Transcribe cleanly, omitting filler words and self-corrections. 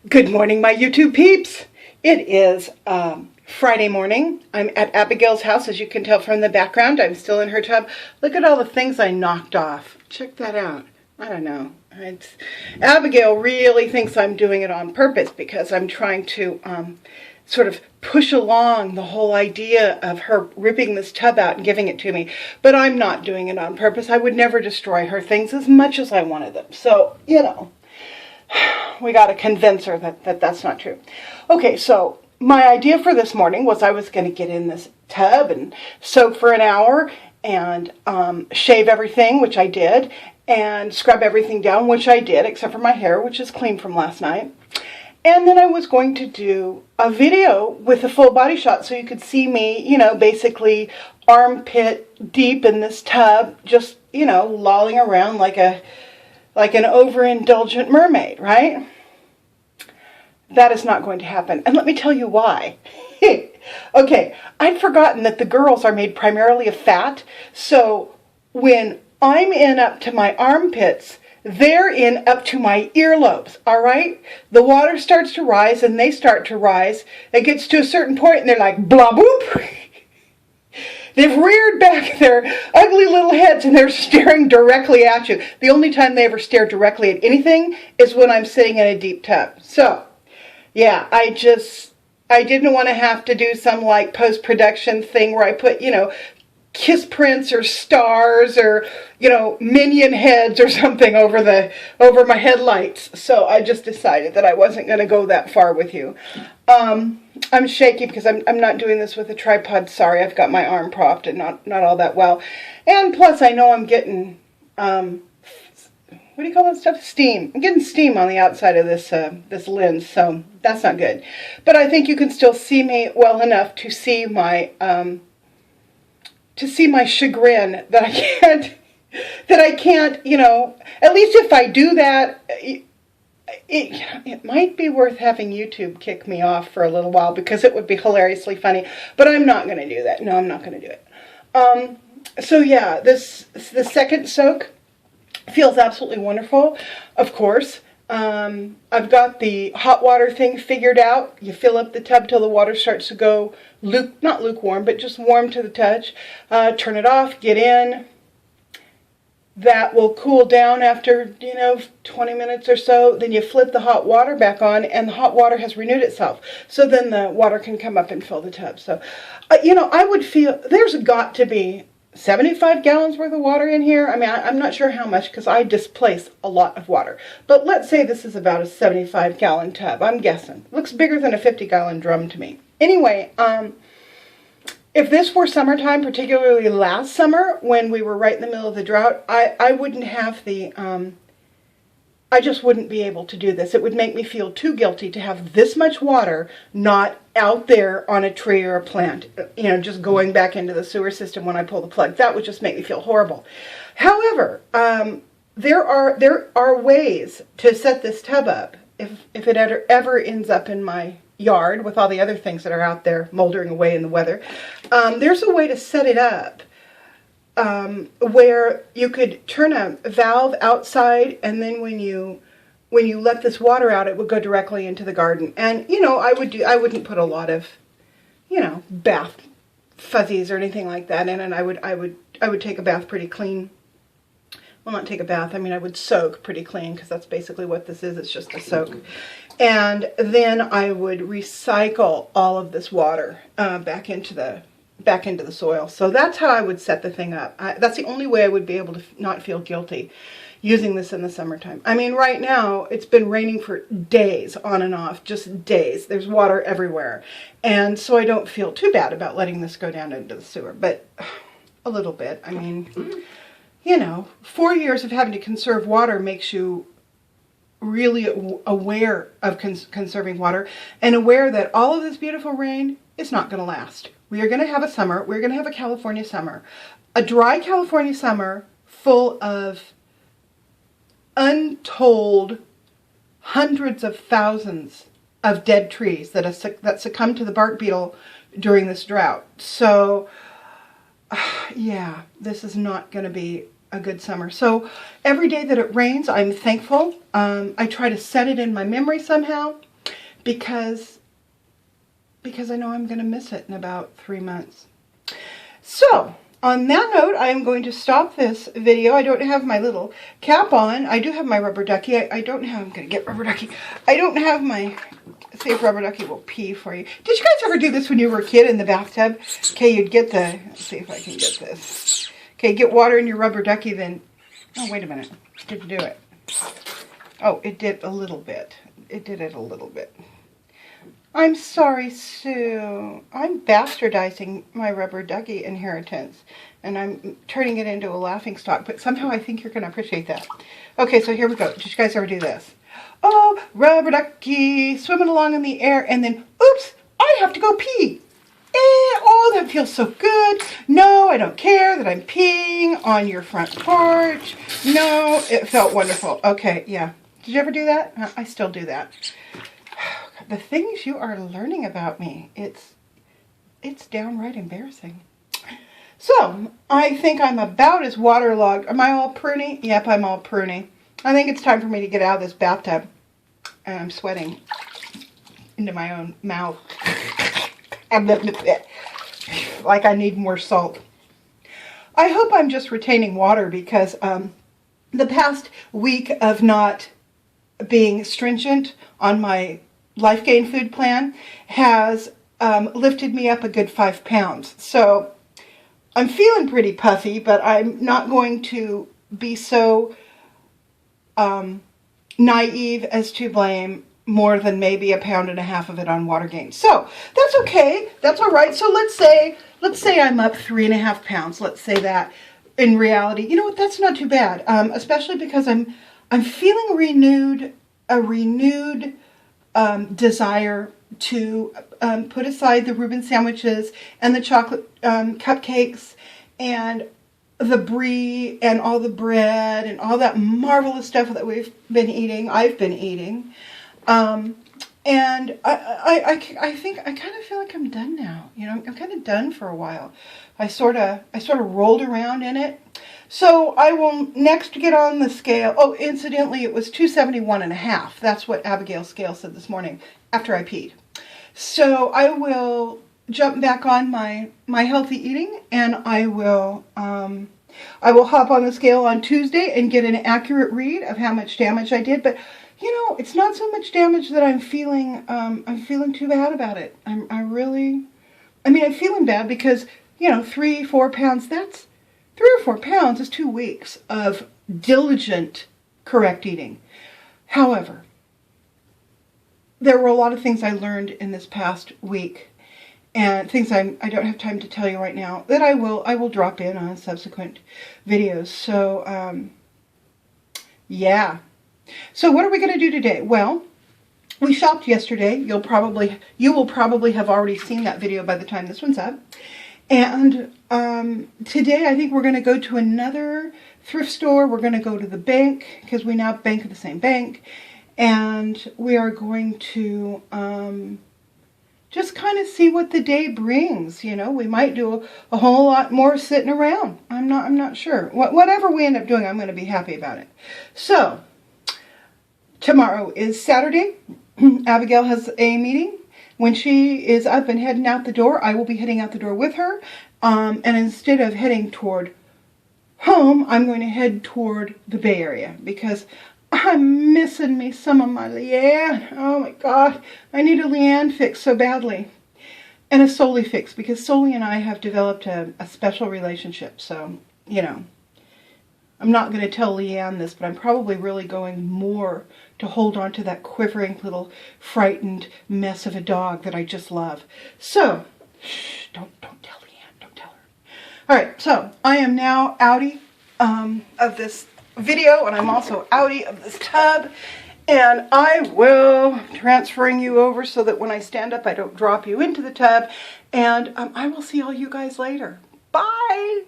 Good morning, my YouTube peeps. It is Friday morning. I'm at Abigail's house, as you can tell from the background. I'm still in her tub. Look at all the things I knocked off. Check that out. I don't know. Abigail really thinks I'm doing it on purpose because I'm trying to sort of push along the whole idea of her ripping this tub out and giving it to me. But I'm not doing it on purpose. I would never destroy her things as much as I wanted them. So, you know. We got to convince her that that's not true. Okay, so my idea for this morning was I was going to get in this tub and soak for an hour and shave everything, which I did, and scrub everything down, which I did, except for my hair, which is clean from last night. And then I was going to do a video with a full body shot so you could see me, you know, basically armpit deep in this tub, just, you know, lolling around like an overindulgent mermaid, right? That is not going to happen. And let me tell you why. Okay, I'd forgotten that the girls are made primarily of fat. So when I'm in up to my armpits, they're in up to my earlobes, all right? The water starts to rise and they start to rise. It gets to a certain point and they're like, blah, boop. They've reared back their ugly little heads and they're staring directly at you. The only time they ever stare directly at anything is when I'm sitting in a deep tub. So, yeah, I didn't want to have to do some like post-production thing where I put, you know, kiss prints or stars or, you know, minion heads or something over my headlights. So I just decided that I wasn't going to go that far with you. I'm shaky because I'm not doing this with a tripod. Sorry, I've got my arm propped and not all that well. And plus I know I'm getting, what do you call that stuff? Steam. I'm getting steam on the outside of this lens, so that's not good. But I think you can still see me well enough to see my chagrin that I can't, you know, at least if I do that, it might be worth having YouTube kick me off for a little while because it would be hilariously funny, but I'm not going to do that. No, I'm not going to do it. So yeah, the second soak feels absolutely wonderful, of course. I've got the hot water thing figured out. You fill up the tub till the water starts to go, not lukewarm, but just warm to the touch. Turn it off, get in. That will cool down after, 20 minutes or so. Then you flip the hot water back on, and the hot water has renewed itself. So then the water can come up and fill the tub. So, I would feel there's got to be 75 gallons worth of water in here. I mean, I'm not sure how much because I displace a lot of water. But let's say this is about a 75-gallon tub. I'm guessing. Looks bigger than a 50-gallon drum to me. Anyway, if this were summertime, particularly last summer when we were right in the middle of the drought, I wouldn't have I just wouldn't be able to do this. It would make me feel too guilty to have this much water not out there on a tree or a plant, just going back into the sewer system when I pull the plug. That would just make me feel horrible. However, there are ways to set this tub up if it ever ends up in my yard with all the other things that are out there moldering away in the weather. There's a way to set it up where you could turn a valve outside, and then when you let this water out, it would go directly into the garden. And I wouldn't put a lot of bath fuzzies or anything like that in, and I would take a bath pretty clean. Well, not take a bath. I mean, I would soak pretty clean because that's basically what this is. It's just a soak. And then I would recycle all of this water back into the soil. So that's how I would set the thing up. That's the only way I would be able to not feel guilty using this in the summertime. I mean, right now it's been raining for days on and off, just days. There's water everywhere. And so I don't feel too bad about letting this go down into the sewer, but a little bit. I mean, 4 years of having to conserve water makes you really aware of conserving water and aware that all of this beautiful rain is not going to last. We are going to have a summer. We're going to have a California summer. A dry California summer full of untold hundreds of thousands of dead trees that succumb to the bark beetle during this drought. So, yeah, this is not going to be a good summer. So every day that it rains, I'm thankful. I try to set it in my memory somehow. because I know I'm going to miss it in about 3 months. So, on that note, I am going to stop this video. I don't have my little cap on. I do have my rubber ducky. I don't have, I'm going to get rubber ducky. I don't have my, see if rubber ducky will pee for you. Did you guys ever do this when you were a kid in the bathtub? Okay, you'd get the, let's see if I can get this. Okay, get water in your rubber ducky, then, oh, wait a minute. Didn't do it. Oh, it did a little bit. It did it a little bit. I'm sorry, Sue. I'm bastardizing my rubber ducky inheritance, and I'm turning it into a laughingstock, but somehow I think you're going to appreciate that. Okay, so here we go. Did you guys ever do this? Oh, rubber ducky, swimming along in the air, and then, oops, I have to go pee. Oh, that feels so good. No, I don't care that I'm peeing on your front porch. No, it felt wonderful. Okay, yeah. Did you ever do that? I still do that. The things you are learning about me, it's downright embarrassing. So, I think I'm about as waterlogged. Am I all pruny? Yep, I'm all pruny. I think it's time for me to get out of this bathtub. And I'm sweating into my own mouth. Like I need more salt. I hope I'm just retaining water because the past week of not being stringent on my Life Gain food plan has lifted me up a good 5 pounds. So I'm feeling pretty puffy, but I'm not going to be so naive as to blame more than maybe 1.5 pounds of it on water gain. So that's okay. That's all right. So let's say I'm up 3.5 pounds. Let's say that in reality, you know what? That's not too bad. Especially because I'm feeling a renewed desire to put aside the Reuben sandwiches and the chocolate cupcakes and the brie and all the bread and all that marvelous stuff that I've been eating. And I think I kind of feel like I'm done now. You know, I'm kind of done for a while. I sort of rolled around in it. So I will next get on the scale. Oh, incidentally, it was 271.5. That's what Abigail's scale said this morning after I peed. So I will jump back on my healthy eating, and I will hop on the scale on Tuesday and get an accurate read of how much damage I did. But you know, it's not so much damage that I'm feeling too bad about it. I'm feeling bad because, you know, 3-4 pounds, that's 3 or 4 pounds is 2 weeks of diligent, correct eating. However, there were a lot of things I learned in this past week, and things I don't have time to tell you right now that I will drop in on subsequent videos. So, yeah. So what are we going to do today? Well, we shopped yesterday. You will probably have already seen that video by the time this one's up. And today I think we're going to go to another thrift store. We're going to go to the bank because we now bank at the same bank. And we are going to just kind of see what the day brings. You know, we might do a whole lot more sitting around. I'm not sure. Whatever we end up doing, I'm going to be happy about it. So tomorrow is Saturday. Abigail has a meeting. When she is up and heading out the door, I will be heading out the door with her. And instead of heading toward home, I'm going to head toward the Bay Area because I'm missing me some of my Leanne. Oh my God. I need a Leanne fix so badly. And a Soli fix because Soli and I have developed a special relationship. So, you know, I'm not going to tell Leanne this, but I'm probably really going more to hold on to that quivering little frightened mess of a dog that I just love. So, shh, don't tell Leanne. Don't tell her. All right, so I am now outie of this video, and I'm also outie of this tub. And I will transferring you over so that when I stand up, I don't drop you into the tub. And I will see all you guys later. Bye.